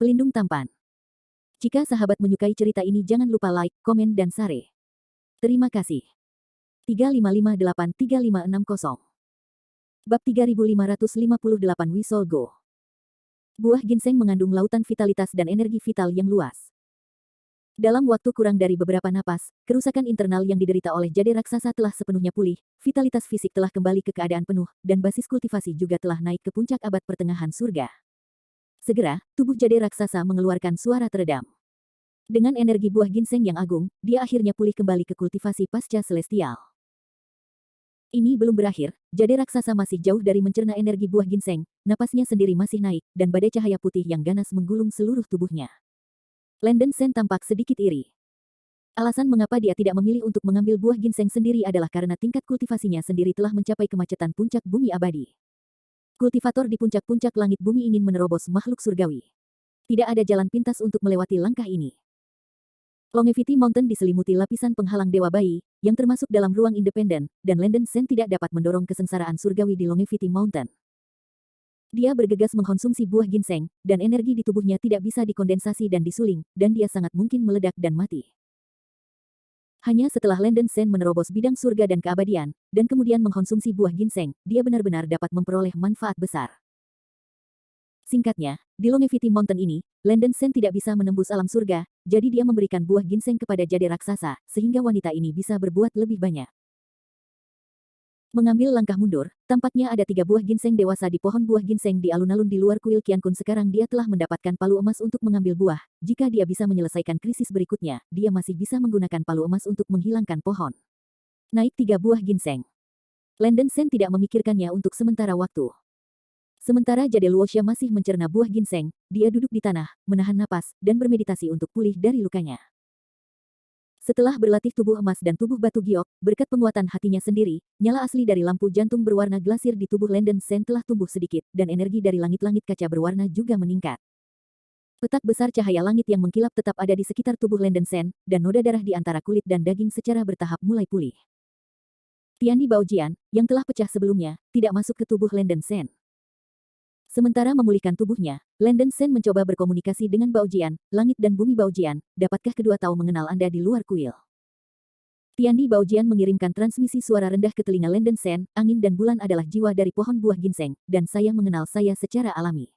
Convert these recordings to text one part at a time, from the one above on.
Pelindung tampan. Jika sahabat menyukai cerita ini jangan lupa like, komen dan share. Terima kasih. 35583560. Bab 3558 Wisol Go. Buah ginseng mengandung lautan vitalitas dan energi vital yang luas. Dalam waktu kurang dari beberapa napas, kerusakan internal yang diderita oleh jade raksasa telah sepenuhnya pulih, vitalitas fisik telah kembali ke keadaan penuh, dan basis kultivasi juga telah naik ke puncak abad pertengahan surga. Segera, tubuh jade raksasa mengeluarkan suara teredam. Dengan energi buah ginseng yang agung, dia akhirnya pulih kembali ke kultivasi pasca celestial. Ini belum berakhir, jade raksasa masih jauh dari mencerna energi buah ginseng, napasnya sendiri masih naik, dan badai cahaya putih yang ganas menggulung seluruh tubuhnya. Landen Sen tampak sedikit iri. Alasan mengapa dia tidak memilih untuk mengambil buah ginseng sendiri adalah karena tingkat kultivasinya sendiri telah mencapai kemacetan puncak bumi abadi. Kultivator di puncak-puncak langit bumi ingin menerobos makhluk surgawi. Tidak ada jalan pintas untuk melewati langkah ini. Longevity Mountain diselimuti lapisan penghalang dewa bayi, yang termasuk dalam ruang independen, dan Landen Sen tidak dapat mendorong kesengsaraan surgawi di Longevity Mountain. Dia bergegas mengkonsumsi buah ginseng, dan energi di tubuhnya tidak bisa dikondensasi dan disuling, dan dia sangat mungkin meledak dan mati. Hanya setelah Landen Sen menerobos bidang surga dan keabadian, dan kemudian mengkonsumsi buah ginseng, dia benar-benar dapat memperoleh manfaat besar. Singkatnya, di Longevity Mountain ini, Landen Sen tidak bisa menembus alam surga, jadi dia memberikan buah ginseng kepada jade raksasa, sehingga wanita ini bisa berbuat lebih banyak. Mengambil langkah mundur, tampaknya ada 3 buah ginseng dewasa di pohon buah ginseng di alun-alun di luar kuil Qiankun. Sekarang dia telah mendapatkan palu emas untuk mengambil buah. Jika dia bisa menyelesaikan krisis berikutnya, dia masih bisa menggunakan palu emas untuk menghilangkan pohon. Naik 3 buah ginseng. Landen Sen tidak memikirkannya untuk sementara waktu. Sementara jade Luoxia masih mencerna buah ginseng, dia duduk di tanah, menahan napas, dan bermeditasi untuk pulih dari lukanya. Setelah berlatih tubuh emas dan tubuh batu giok, berkat penguatan hatinya sendiri, nyala asli dari lampu jantung berwarna glasir di tubuh Landen Sen telah tumbuh sedikit, dan energi dari langit-langit kaca berwarna juga meningkat. Petak besar cahaya langit yang mengkilap tetap ada di sekitar tubuh Landen Sen, dan noda darah di antara kulit dan daging secara bertahap mulai pulih. Tiandi Baojian, yang telah pecah sebelumnya, tidak masuk ke tubuh Landen Sen. Sementara memulihkan tubuhnya, Landen Sen mencoba berkomunikasi dengan Baojian, langit dan bumi Baojian, dapatkah kedua tahu mengenal Anda di luar kuil? Tiandi Baojian mengirimkan transmisi suara rendah ke telinga Landen Sen, angin dan bulan adalah jiwa dari pohon buah ginseng, dan saya mengenal saya secara alami.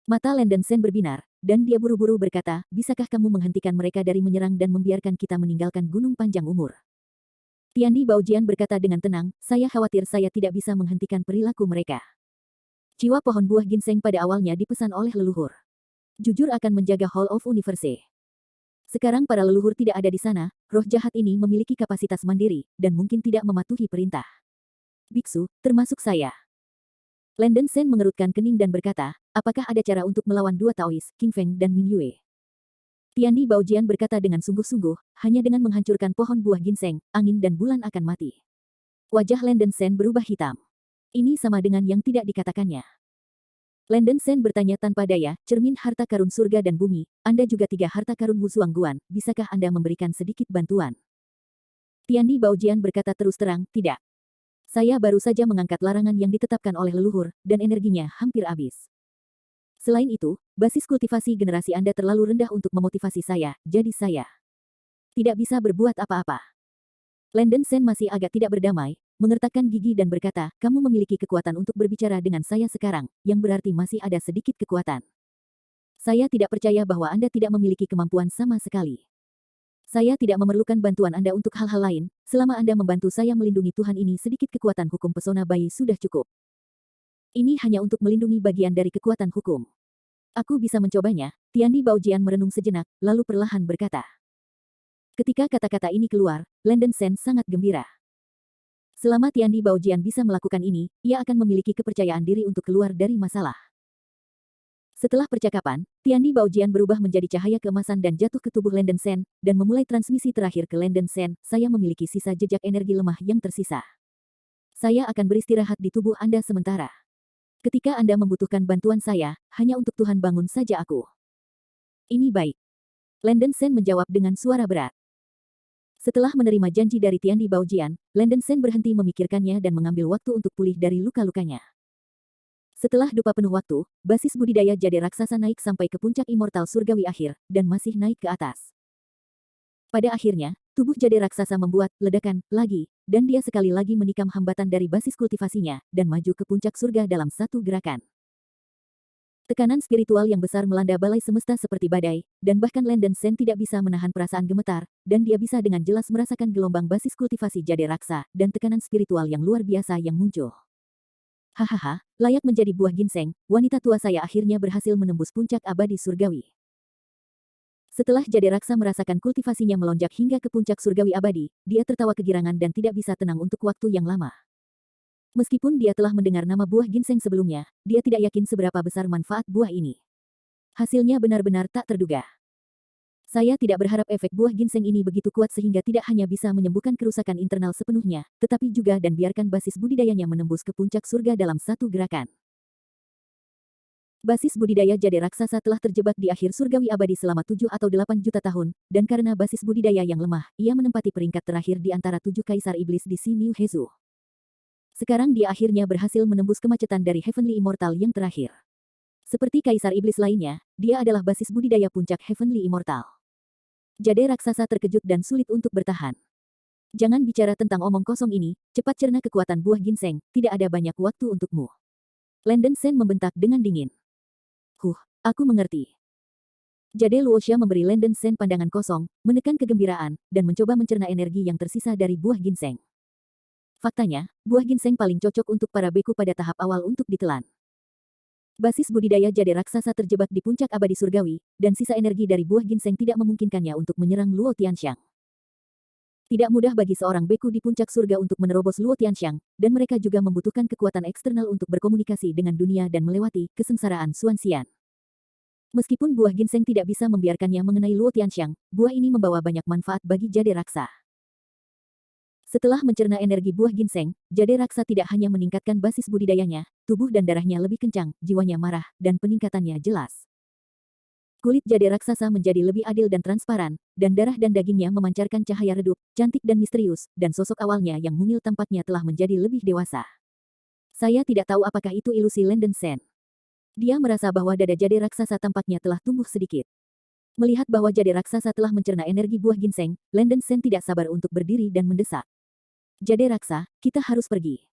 Mata Landen Sen berbinar, dan dia buru-buru berkata, bisakah kamu menghentikan mereka dari menyerang dan membiarkan kita meninggalkan gunung panjang umur? Tiandi Baojian berkata dengan tenang, saya khawatir saya tidak bisa menghentikan perilaku mereka. Jiwa pohon buah ginseng pada awalnya dipesan oleh leluhur. Jujur akan menjaga Hall of Universe. Sekarang para leluhur tidak ada di sana, roh jahat ini memiliki kapasitas mandiri, dan mungkin tidak mematuhi perintah. Biksu, termasuk saya. Landen Sen mengerutkan kening dan berkata, apakah ada cara untuk melawan 2 Taois, King Feng dan Ming Yue? Tiandi Baojian berkata dengan sungguh-sungguh, hanya dengan menghancurkan pohon buah ginseng, angin dan bulan akan mati. Wajah Landen Sen berubah hitam. Ini sama dengan yang tidak dikatakannya. Landen Sen bertanya tanpa daya, cermin harta karun surga dan bumi, Anda juga 3 harta karun Wusuangguan, bisakah Anda memberikan sedikit bantuan? Tiandi Baojian berkata terus terang, tidak. Saya baru saja mengangkat larangan yang ditetapkan oleh leluhur, dan energinya hampir habis. Selain itu, basis kultivasi generasi Anda terlalu rendah untuk memotivasi saya, jadi saya tidak bisa berbuat apa-apa. Landen Sen masih agak tidak berdamai, mengertakkan gigi dan berkata, kamu memiliki kekuatan untuk berbicara dengan saya sekarang, yang berarti masih ada sedikit kekuatan. Saya tidak percaya bahwa Anda tidak memiliki kemampuan sama sekali. Saya tidak memerlukan bantuan Anda untuk hal-hal lain, selama Anda membantu saya melindungi Tuhan ini sedikit kekuatan hukum pesona bayi sudah cukup. Ini hanya untuk melindungi bagian dari kekuatan hukum. Aku bisa mencobanya, Tiandi Baojian merenung sejenak, lalu perlahan berkata. Ketika kata-kata ini keluar, Landen Sen sangat gembira. Selama Tiandi Baojian bisa melakukan ini, ia akan memiliki kepercayaan diri untuk keluar dari masalah. Setelah percakapan, Tiandi Baojian berubah menjadi cahaya keemasan dan jatuh ke tubuh Landen Sen, dan memulai transmisi terakhir ke Landen Sen, saya memiliki sisa jejak energi lemah yang tersisa. Saya akan beristirahat di tubuh Anda sementara. Ketika Anda membutuhkan bantuan saya, hanya untuk Tuhan bangun saja aku. Ini baik. Landen Sen menjawab dengan suara berat. Setelah menerima janji dari Tiandi Baojian, Landen Sen berhenti memikirkannya dan mengambil waktu untuk pulih dari luka-lukanya. Setelah dupa penuh waktu, basis budidaya jade raksasa naik sampai ke puncak immortal surgawi akhir, dan masih naik ke atas. Pada akhirnya, tubuh jade raksasa membuat ledakan lagi, dan dia sekali lagi menikam hambatan dari basis kultivasinya, dan maju ke puncak surga dalam satu gerakan. Tekanan spiritual yang besar melanda balai semesta seperti badai, dan bahkan Landen Sen tidak bisa menahan perasaan gemetar, dan dia bisa dengan jelas merasakan gelombang basis kultivasi jade raksa, dan tekanan spiritual yang luar biasa yang muncul. Hahaha, layak menjadi buah ginseng, wanita tua saya akhirnya berhasil menembus puncak abadi surgawi. Setelah jade raksa merasakan kultivasinya melonjak hingga ke puncak surgawi abadi, dia tertawa kegirangan dan tidak bisa tenang untuk waktu yang lama. Meskipun dia telah mendengar nama buah ginseng sebelumnya, dia tidak yakin seberapa besar manfaat buah ini. Hasilnya benar-benar tak terduga. Saya tidak berharap efek buah ginseng ini begitu kuat sehingga tidak hanya bisa menyembuhkan kerusakan internal sepenuhnya, tetapi juga dan biarkan basis budidayanya menembus ke puncak surga dalam satu gerakan. Basis budidaya jade raksasa telah terjebak di akhir surgawi abadi selama 7 atau 8 juta tahun, dan karena basis budidaya yang lemah, ia menempati peringkat terakhir di antara 7 kaisar iblis di Si Niu Hezu. Sekarang dia akhirnya berhasil menembus kemacetan dari Heavenly Immortal yang terakhir. Seperti kaisar iblis lainnya, dia adalah basis budidaya puncak Heavenly Immortal. Jade raksasa terkejut dan sulit untuk bertahan. Jangan bicara tentang omong kosong ini, cepat cerna kekuatan buah ginseng, tidak ada banyak waktu untukmu. Landen Sen membentak dengan dingin. Aku mengerti. Jade Luoxia memberi Landen Sen pandangan kosong, menekan kegembiraan, dan mencoba mencerna energi yang tersisa dari buah ginseng. Faktanya, buah ginseng paling cocok untuk para beku pada tahap awal untuk ditelan. Basis budidaya jade raksasa terjebak di puncak abadi surgawi, dan sisa energi dari buah ginseng tidak memungkinkannya untuk menyerang Luo Tianxiang. Tidak mudah bagi seorang beku di puncak surga untuk menerobos Luo Tianxiang, dan mereka juga membutuhkan kekuatan eksternal untuk berkomunikasi dengan dunia dan melewati kesengsaraan Xuanxian. Meskipun buah ginseng tidak bisa membiarkannya mengenai Luo Tianxiang, buah ini membawa banyak manfaat bagi jade raksa. Setelah mencerna energi buah ginseng, jade raksa tidak hanya meningkatkan basis budidayanya, tubuh dan darahnya lebih kencang, jiwanya marah, dan peningkatannya jelas. Kulit jade raksasa menjadi lebih adil dan transparan, dan darah dan dagingnya memancarkan cahaya redup, cantik dan misterius, dan sosok awalnya yang mungil tampaknya telah menjadi lebih dewasa. Saya tidak tahu apakah itu ilusi Landen Sen. Dia merasa bahwa dada jade raksasa tampaknya telah tumbuh sedikit. Melihat bahwa jade raksasa telah mencerna energi buah ginseng, Landen Sen tidak sabar untuk berdiri dan mendesak. Jade raksa, kita harus pergi.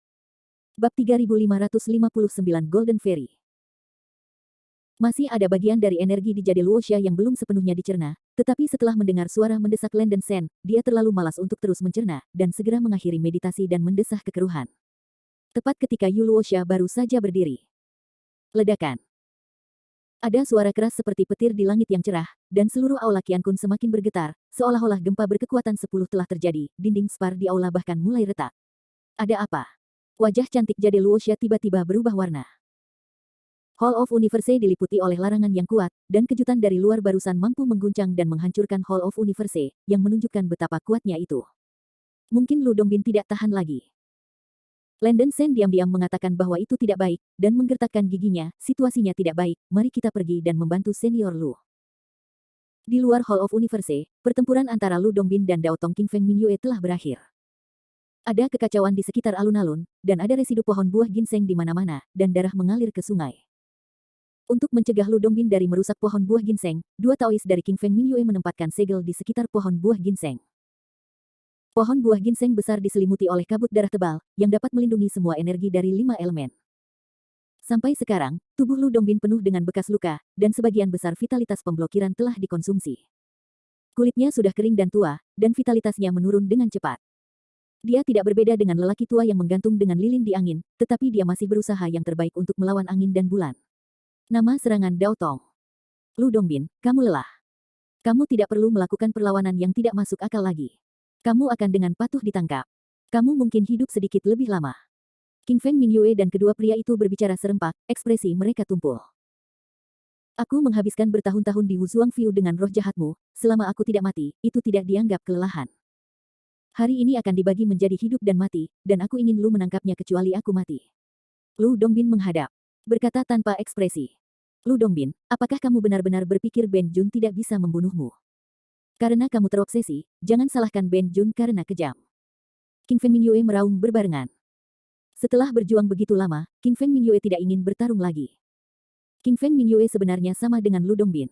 Bab 3559 Golden Fairy. Masih ada bagian dari energi di jade Luoxia yang belum sepenuhnya dicerna, tetapi setelah mendengar suara mendesak Landen Sen, dia terlalu malas untuk terus mencerna, dan segera mengakhiri meditasi dan mendesah kekeruhan. Tepat ketika Yu Luoxia baru saja berdiri. Ledakan. Ada suara keras seperti petir di langit yang cerah, dan seluruh aula Qiankun semakin bergetar, seolah-olah gempa berkekuatan 10 telah terjadi, dinding spar di aula bahkan mulai retak. Ada apa? Wajah cantik jade Luoxia tiba-tiba berubah warna. Hall of Universe diliputi oleh larangan yang kuat, dan kejutan dari luar barusan mampu mengguncang dan menghancurkan Hall of Universe, yang menunjukkan betapa kuatnya itu. Mungkin Lu Dongbin tidak tahan lagi. Landen Sen diam-diam mengatakan bahwa itu tidak baik, dan menggertakkan giginya, situasinya tidak baik, mari kita pergi dan membantu senior Lu. Di luar Hall of Universe, pertempuran antara Lu Dongbin dan Dao Tong King Feng Mingyue telah berakhir. Ada kekacauan di sekitar alun-alun, dan ada residu pohon buah ginseng di mana-mana, dan darah mengalir ke sungai. Untuk mencegah Lu Dongbin dari merusak pohon buah ginseng, dua Taois dari King Feng Mingyue menempatkan segel di sekitar pohon buah ginseng. Pohon buah ginseng besar diselimuti oleh kabut darah tebal, yang dapat melindungi semua energi dari 5 elemen. Sampai sekarang, tubuh Lu Dongbin penuh dengan bekas luka, dan sebagian besar vitalitas pemblokiran telah dikonsumsi. Kulitnya sudah kering dan tua, dan vitalitasnya menurun dengan cepat. Dia tidak berbeda dengan lelaki tua yang menggantung dengan lilin di angin, tetapi dia masih berusaha yang terbaik untuk melawan angin dan bulan. Nama serangan Dao Tong. Lu Dongbin, kamu lelah. Kamu tidak perlu melakukan perlawanan yang tidak masuk akal lagi. Kamu akan dengan patuh ditangkap. Kamu mungkin hidup sedikit lebih lama. King Feng Mingyue dan kedua pria itu berbicara serempak, ekspresi mereka tumpul. Aku menghabiskan bertahun-tahun di Wuzuang View dengan roh jahatmu, selama aku tidak mati, itu tidak dianggap kelelahan. Hari ini akan dibagi menjadi hidup dan mati, dan aku ingin Lu menangkapnya kecuali aku mati. Lu Dongbin menghadap, berkata tanpa ekspresi. Lu Dongbin, apakah kamu benar-benar berpikir Ben Jun tidak bisa membunuhmu? Karena kamu terobsesi, jangan salahkan Ben Jun karena kejam. King Feng Mingyue meraung berbarengan. Setelah berjuang begitu lama, King Feng Mingyue tidak ingin bertarung lagi. King Feng Mingyue sebenarnya sama dengan Lu Dongbin.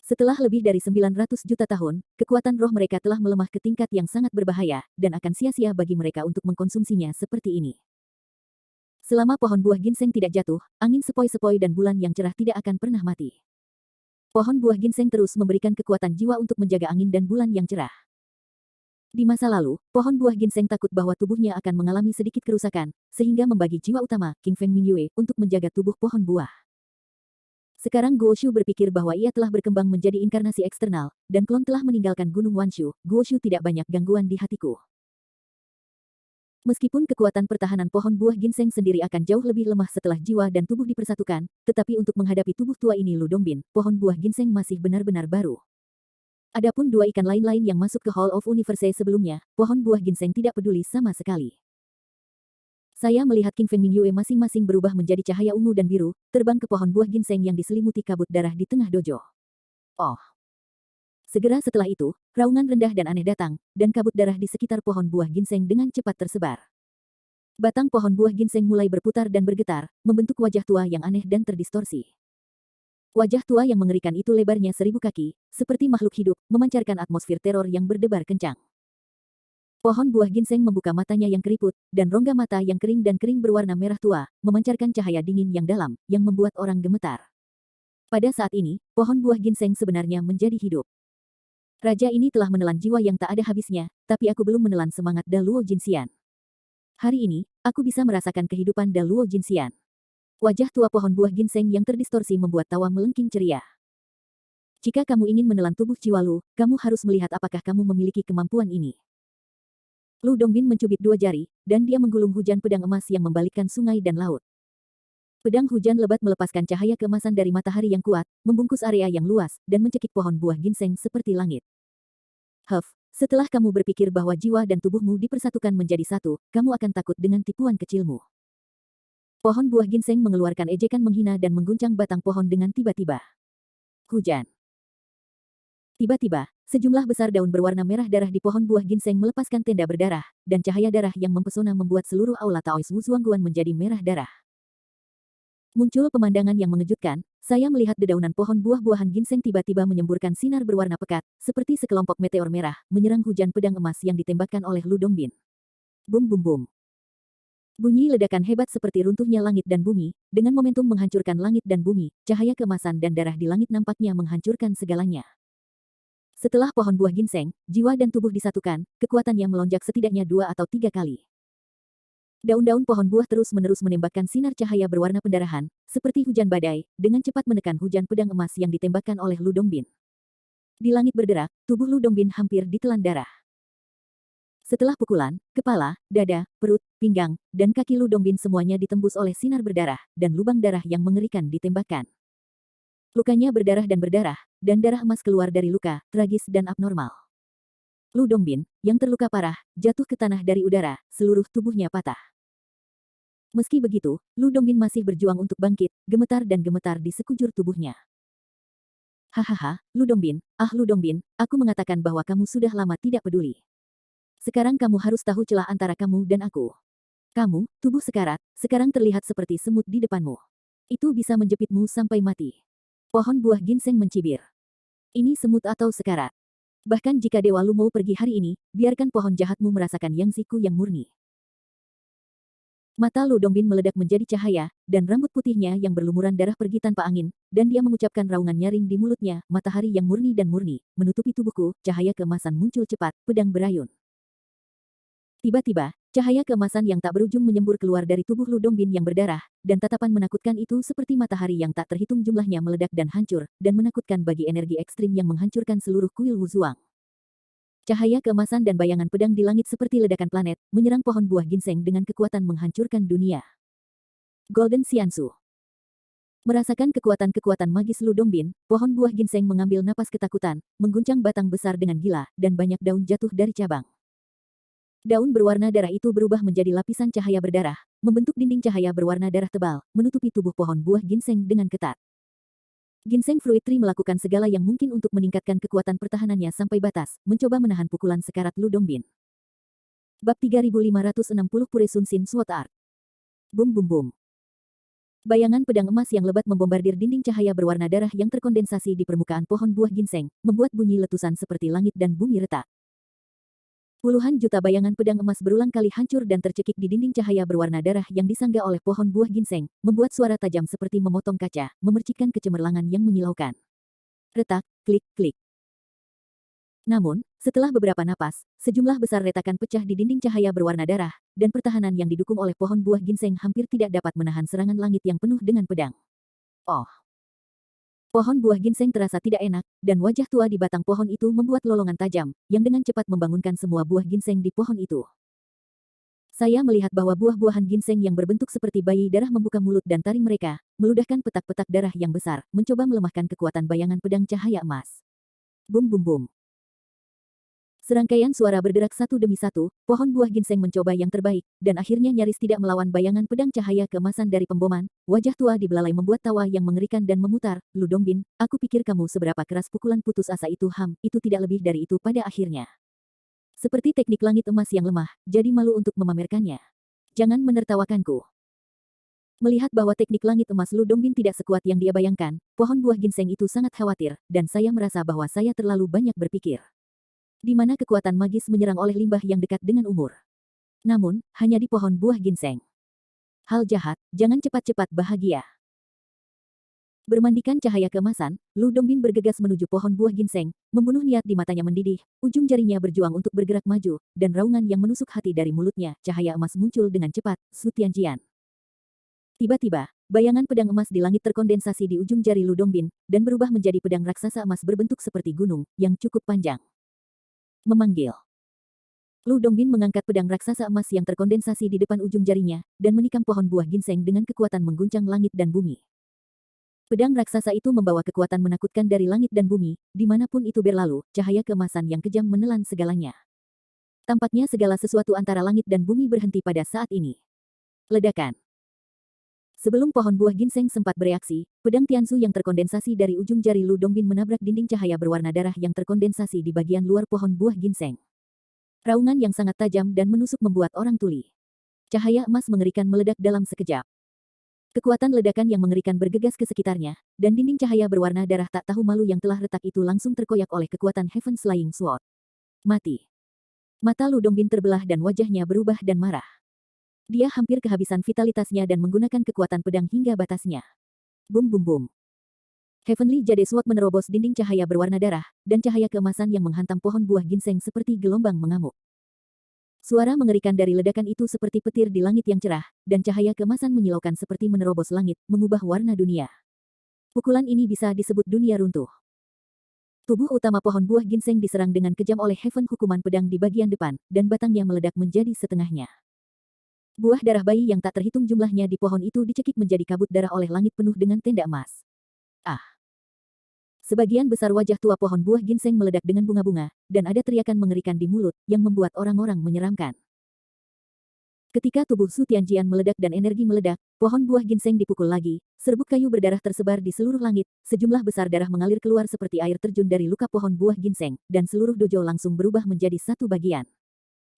Setelah lebih dari 900 juta tahun, kekuatan roh mereka telah melemah ke tingkat yang sangat berbahaya, dan akan sia-sia bagi mereka untuk mengkonsumsinya seperti ini. Selama pohon buah ginseng tidak jatuh, angin sepoi-sepoi dan bulan yang cerah tidak akan pernah mati. Pohon buah ginseng terus memberikan kekuatan jiwa untuk menjaga angin dan bulan yang cerah. Di masa lalu, pohon buah ginseng takut bahwa tubuhnya akan mengalami sedikit kerusakan, sehingga membagi jiwa utama, King Feng Mingyue, untuk menjaga tubuh pohon buah. Sekarang Guoshu berpikir bahwa ia telah berkembang menjadi inkarnasi eksternal, dan klon telah meninggalkan Gunung Wanshu. Guoshu tidak banyak gangguan di hatiku. Meskipun kekuatan pertahanan pohon buah ginseng sendiri akan jauh lebih lemah setelah jiwa dan tubuh dipersatukan, tetapi untuk menghadapi tubuh tua ini Lu Dongbin, pohon buah ginseng masih benar-benar baru. Adapun dua ikan lain-lain yang masuk ke Hall of Universe sebelumnya, pohon buah ginseng tidak peduli sama sekali. Saya melihat King Feng Mingyue masing-masing berubah menjadi cahaya ungu dan biru, terbang ke pohon buah ginseng yang diselimuti kabut darah di tengah dojo. Oh! Segera setelah itu, raungan rendah dan aneh datang, dan kabut darah di sekitar pohon buah ginseng dengan cepat tersebar. Batang pohon buah ginseng mulai berputar dan bergetar, membentuk wajah tua yang aneh dan terdistorsi. Wajah tua yang mengerikan itu lebarnya 1000 kaki, seperti makhluk hidup, memancarkan atmosfer teror yang berdebar kencang. Pohon buah ginseng membuka matanya yang keriput, dan rongga mata yang kering dan kering berwarna merah tua, memancarkan cahaya dingin yang dalam, yang membuat orang gemetar. Pada saat ini, pohon buah ginseng sebenarnya menjadi hidup. Raja ini telah menelan jiwa yang tak ada habisnya, tapi aku belum menelan semangat Daluo Jinxian. Hari ini, aku bisa merasakan kehidupan Daluo Jinxian. Wajah tua pohon buah ginseng yang terdistorsi membuat tawa melengking ceria. Jika kamu ingin menelan tubuh jiwa Lu, kamu harus melihat apakah kamu memiliki kemampuan ini. Lu Dongbin mencubit dua jari, dan dia menggulung hujan pedang emas yang membalikkan sungai dan laut. Pedang hujan lebat melepaskan cahaya keemasan dari matahari yang kuat, membungkus area yang luas, dan mencekik pohon buah ginseng seperti langit. Huff, setelah kamu berpikir bahwa jiwa dan tubuhmu dipersatukan menjadi satu, kamu akan takut dengan tipuan kecilmu. Pohon buah ginseng mengeluarkan ejekan menghina dan mengguncang batang pohon dengan tiba-tiba. Hujan. Tiba-tiba, sejumlah besar daun berwarna merah darah di pohon buah ginseng melepaskan tenda berdarah, dan cahaya darah yang mempesona membuat seluruh aula Taois Wuzuangguan menjadi merah darah. Muncul pemandangan yang mengejutkan, saya melihat dedaunan pohon buah-buahan ginseng tiba-tiba menyemburkan sinar berwarna pekat, seperti sekelompok meteor merah, menyerang hujan pedang emas yang ditembakkan oleh Lu Dongbin. Bum bum bum. Bunyi ledakan hebat seperti runtuhnya langit dan bumi, dengan momentum menghancurkan langit dan bumi, cahaya keemasan dan darah di langit nampaknya menghancurkan segalanya. Setelah pohon buah ginseng, jiwa dan tubuh disatukan, kekuatannya melonjak setidaknya 2 atau 3 kali. Daun-daun pohon buah terus-menerus menembakkan sinar cahaya berwarna pendarahan, seperti hujan badai, dengan cepat menekan hujan pedang emas yang ditembakkan oleh Lu Dongbin. Di langit berderak, tubuh Lu Dongbin hampir ditelan darah. Setelah pukulan, kepala, dada, perut, pinggang, dan kaki Lu Dongbin semuanya ditembus oleh sinar berdarah, dan lubang darah yang mengerikan ditembakkan. Lukanya berdarah, dan darah emas keluar dari luka, tragis dan abnormal. Lu Dongbin, yang terluka parah, jatuh ke tanah dari udara, seluruh tubuhnya patah. Meski begitu, Lu Dongbin masih berjuang untuk bangkit, gemetar di sekujur tubuhnya. Hahaha, Lu Dongbin, Lu Dongbin, aku mengatakan bahwa kamu sudah lama tidak peduli. Sekarang kamu harus tahu celah antara kamu dan aku. Kamu, tubuh sekarat, sekarang terlihat seperti semut di depanmu. Itu bisa menjepitmu sampai mati. Pohon buah ginseng mencibir. Ini semut atau sekarat? Bahkan jika Dewa Lu mau pergi hari ini, biarkan pohon jahatmu merasakan Yangziku yang murni. Mata Lu Dongbin meledak menjadi cahaya, dan rambut putihnya yang berlumuran darah pergi tanpa angin, dan dia mengucapkan raungan nyaring di mulutnya, matahari yang murni dan murni, menutupi tubuhku, cahaya keemasan muncul cepat, pedang berayun. Tiba-tiba, cahaya keemasan yang tak berujung menyembur keluar dari tubuh Lu Dongbin yang berdarah, dan tatapan menakutkan itu seperti matahari yang tak terhitung jumlahnya meledak dan hancur, dan menakutkan bagi energi ekstrim yang menghancurkan seluruh kuil Wuzuang. Cahaya keemasan dan bayangan pedang di langit seperti ledakan planet, menyerang pohon buah ginseng dengan kekuatan menghancurkan dunia. Golden Xiansu. Merasakan kekuatan-kekuatan magis Lu Dongbin, pohon buah ginseng mengambil napas ketakutan, mengguncang batang besar dengan gila, dan banyak daun jatuh dari cabang. Daun berwarna darah itu berubah menjadi lapisan cahaya berdarah, membentuk dinding cahaya berwarna darah tebal, menutupi tubuh pohon buah ginseng dengan ketat. Ginseng Fruit Tree melakukan segala yang mungkin untuk meningkatkan kekuatan pertahanannya sampai batas, mencoba menahan pukulan sekarat Lu Dongbin. Bab 3560 Pure Sun Sin Sword Art. Bum bum bum. Bayangan pedang emas yang lebat membombardir dinding cahaya berwarna darah yang terkondensasi di permukaan pohon buah ginseng, membuat bunyi letusan seperti langit dan bumi retak. Puluhan juta bayangan pedang emas berulang kali hancur dan tercekik di dinding cahaya berwarna darah yang disangga oleh pohon buah ginseng, membuat suara tajam seperti memotong kaca, memercikkan kecemerlangan yang menyilaukan. Retak, klik, klik. Namun, setelah beberapa napas, sejumlah besar retakan pecah di dinding cahaya berwarna darah, dan pertahanan yang didukung oleh pohon buah ginseng hampir tidak dapat menahan serangan langit yang penuh dengan pedang. Oh! Pohon buah ginseng terasa tidak enak, dan wajah tua di batang pohon itu membuat lolongan tajam, yang dengan cepat membangunkan semua buah ginseng di pohon itu. Saya melihat bahwa buah-buahan ginseng yang berbentuk seperti bayi darah membuka mulut dan taring mereka, meludahkan petak-petak darah yang besar, mencoba melemahkan kekuatan bayangan pedang cahaya emas. Bum bum bum. Serangkaian suara berderak satu demi satu, pohon buah ginseng mencoba yang terbaik, dan akhirnya nyaris tidak melawan bayangan pedang cahaya keemasan dari pemboman. Wajah tua di belalai membuat tawa yang mengerikan dan memutar. Lu Dongbin, aku pikir kamu seberapa keras pukulan putus asa itu itu tidak lebih dari itu pada akhirnya. Seperti teknik langit emas yang lemah, jadi malu untuk memamerkannya. Jangan menertawakanku. Melihat bahwa teknik langit emas Lu Dongbin tidak sekuat yang dia bayangkan, pohon buah ginseng itu sangat khawatir, dan saya merasa bahwa saya terlalu banyak berpikir. Di mana kekuatan magis menyerang oleh limbah yang dekat dengan umur. Namun, hanya di pohon buah ginseng. Hal jahat, jangan cepat-cepat bahagia. Bermandikan cahaya keemasan, Lu Dongbin bergegas menuju pohon buah ginseng, membunuh niat di matanya mendidih, ujung jarinya berjuang untuk bergerak maju, dan raungan yang menusuk hati dari mulutnya, cahaya emas muncul dengan cepat, Su Tianjian. Tiba-tiba, bayangan pedang emas di langit terkondensasi di ujung jari Lu Dongbin, dan berubah menjadi pedang raksasa emas berbentuk seperti gunung, yang cukup panjang. Memanggil. Lu Dongbin mengangkat pedang raksasa emas yang terkondensasi di depan ujung jarinya, dan menikam pohon buah ginseng dengan kekuatan mengguncang langit dan bumi. Pedang raksasa itu membawa kekuatan menakutkan dari langit dan bumi, dimanapun itu berlalu, cahaya keemasan yang kejam menelan segalanya. Tampaknya segala sesuatu antara langit dan bumi berhenti pada saat ini. Ledakan. Sebelum pohon buah ginseng sempat bereaksi, pedang Tianzu yang terkondensasi dari ujung jari Lu Dongbin menabrak dinding cahaya berwarna darah yang terkondensasi di bagian luar pohon buah ginseng. Raungan yang sangat tajam dan menusuk membuat orang tuli. Cahaya emas mengerikan meledak dalam sekejap. Kekuatan ledakan yang mengerikan bergegas ke sekitarnya, dan dinding cahaya berwarna darah tak tahu malu yang telah retak itu langsung terkoyak oleh kekuatan Heaven Slaying Sword. Mati. Mata Lu Dongbin terbelah dan wajahnya berubah dan marah. Dia hampir kehabisan vitalitasnya dan menggunakan kekuatan pedang hingga batasnya. Bum bum bum. Heavenly Jade Sword menerobos dinding cahaya berwarna darah, dan cahaya keemasan yang menghantam pohon buah ginseng seperti gelombang mengamuk. Suara mengerikan dari ledakan itu seperti petir di langit yang cerah, dan cahaya keemasan menyilaukan seperti menerobos langit, mengubah warna dunia. Pukulan ini bisa disebut dunia runtuh. Tubuh utama pohon buah ginseng diserang dengan kejam oleh Heaven hukuman pedang di bagian depan, dan batangnya meledak menjadi setengahnya. Buah darah bayi yang tak terhitung jumlahnya di pohon itu dicekik menjadi kabut darah oleh langit penuh dengan tenda emas. Ah! Sebagian besar wajah tua pohon buah ginseng meledak dengan bunga-bunga, dan ada teriakan mengerikan di mulut, yang membuat orang-orang menyeramkan. Ketika tubuh Su Tianjian meledak dan energi meledak, pohon buah ginseng dipukul lagi, serbuk kayu berdarah tersebar di seluruh langit, sejumlah besar darah mengalir keluar seperti air terjun dari luka pohon buah ginseng, dan seluruh dojo langsung berubah menjadi satu bagian.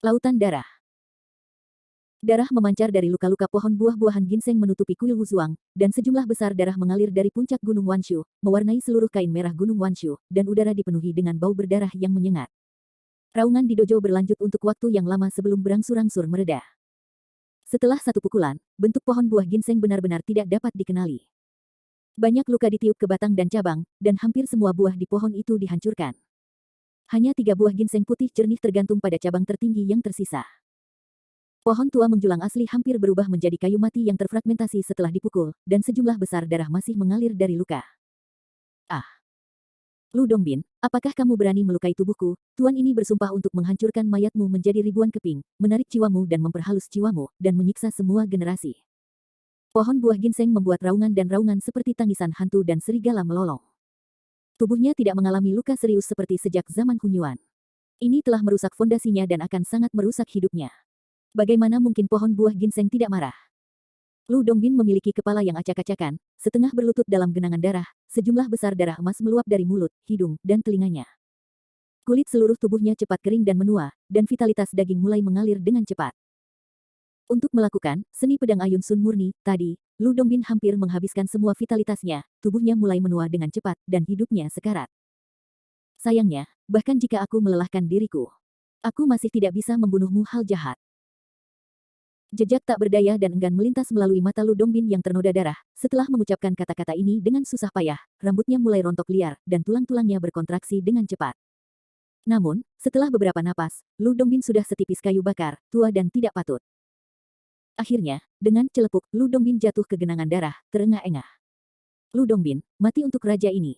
Lautan darah. Darah memancar dari luka-luka pohon buah-buahan ginseng menutupi kuil Wuzuang, dan sejumlah besar darah mengalir dari puncak Gunung Wanshu, mewarnai seluruh kain merah Gunung Wanshu, dan udara dipenuhi dengan bau berdarah yang menyengat. Raungan di dojo berlanjut untuk waktu yang lama sebelum berangsur-angsur mereda. Setelah satu pukulan, bentuk pohon buah ginseng benar-benar tidak dapat dikenali. Banyak luka ditiup ke batang dan cabang, dan hampir semua buah di pohon itu dihancurkan. Hanya 3 buah ginseng putih jernih tergantung pada cabang tertinggi yang tersisa. Pohon tua menjulang asli hampir berubah menjadi kayu mati yang terfragmentasi setelah dipukul, dan sejumlah besar darah masih mengalir dari luka. Ah! Lu Dongbin, apakah kamu berani melukai tubuhku? Tuan ini bersumpah untuk menghancurkan mayatmu menjadi ribuan keping, menarik jiwamu dan memperhalus jiwamu, dan menyiksa semua generasi. Pohon buah ginseng membuat raungan dan raungan seperti tangisan hantu dan serigala melolong. Tubuhnya tidak mengalami luka serius seperti sejak zaman Hunyuan. Ini telah merusak fondasinya dan akan sangat merusak hidupnya. Bagaimana mungkin pohon buah ginseng tidak marah? Lu Dongbin memiliki kepala yang acak-acakan, setengah berlutut dalam genangan darah, sejumlah besar darah emas meluap dari mulut, hidung, dan telinganya. Kulit seluruh tubuhnya cepat kering dan menua, dan vitalitas daging mulai mengalir dengan cepat. Untuk melakukan seni pedang Ayun Sun murni, tadi, Lu Dongbin hampir menghabiskan semua vitalitasnya, tubuhnya mulai menua dengan cepat, dan hidupnya sekarat. Sayangnya, bahkan jika aku melelahkan diriku, aku masih tidak bisa membunuhmu hal jahat. Jejak tak berdaya dan enggan melintas melalui mata Lu Dongbin yang ternoda darah. Setelah mengucapkan kata-kata ini dengan susah payah, rambutnya mulai rontok liar, dan tulang-tulangnya berkontraksi dengan cepat. Namun, setelah beberapa napas, Lu Dongbin sudah setipis kayu bakar, tua dan tidak patut. Akhirnya, dengan celepuk, Lu Dongbin jatuh ke genangan darah, terengah-engah. Lu Dongbin, mati untuk raja ini.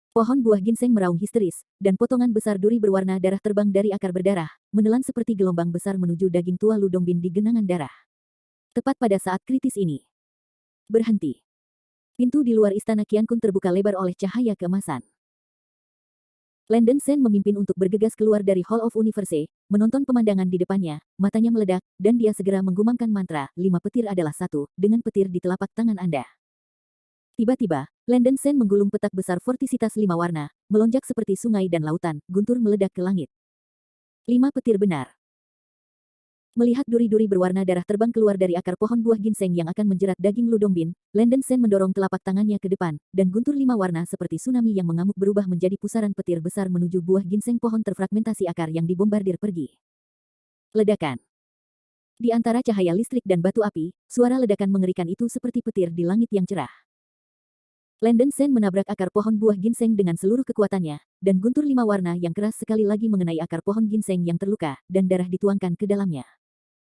Pohon buah ginseng meraung histeris, dan potongan besar duri berwarna darah terbang dari akar berdarah, menelan seperti gelombang besar menuju daging tua Lu Dongbin di genangan darah. Tepat pada saat kritis ini. Berhenti. Pintu di luar istana Qiankun terbuka lebar oleh cahaya keemasan. Landon Shen memimpin untuk bergegas keluar dari Hall of Universe, menonton pemandangan di depannya, matanya meledak, dan dia segera menggumamkan mantra, 5 petir adalah 1, dengan petir di telapak tangan Anda. Tiba-tiba, Landon Shen menggulung petak besar fortisitas 5 warna, melonjak seperti sungai dan lautan, guntur meledak ke langit. 5 petir benar. Melihat duri-duri berwarna darah terbang keluar dari akar pohon buah ginseng yang akan menjerat daging Lu Dongbin, Landon Shen mendorong telapak tangannya ke depan, dan guntur 5 warna seperti tsunami yang mengamuk berubah menjadi pusaran petir besar menuju buah ginseng pohon terfragmentasi akar yang dibombardir pergi. Ledakan. Di antara cahaya listrik dan batu api, suara ledakan mengerikan itu seperti petir di langit yang cerah. Landon Shen menabrak akar pohon buah ginseng dengan seluruh kekuatannya, dan guntur 5 warna yang keras sekali lagi mengenai akar pohon ginseng yang terluka, dan darah dituangkan ke dalamnya.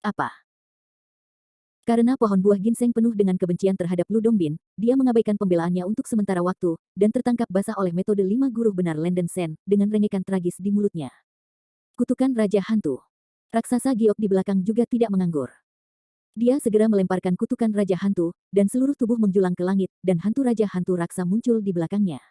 Apa? Karena pohon buah ginseng penuh dengan kebencian terhadap Lu Dongbin, dia mengabaikan pembelaannya untuk sementara waktu, dan tertangkap basah oleh metode 5 guru benar Landon Shen, dengan rengekan tragis di mulutnya. Kutukan Raja Hantu. Raksasa giok di belakang juga tidak menganggur. Dia segera melemparkan kutukan Raja Hantu, dan seluruh tubuh menjulang ke langit, dan hantu Raja Hantu Raksa muncul di belakangnya.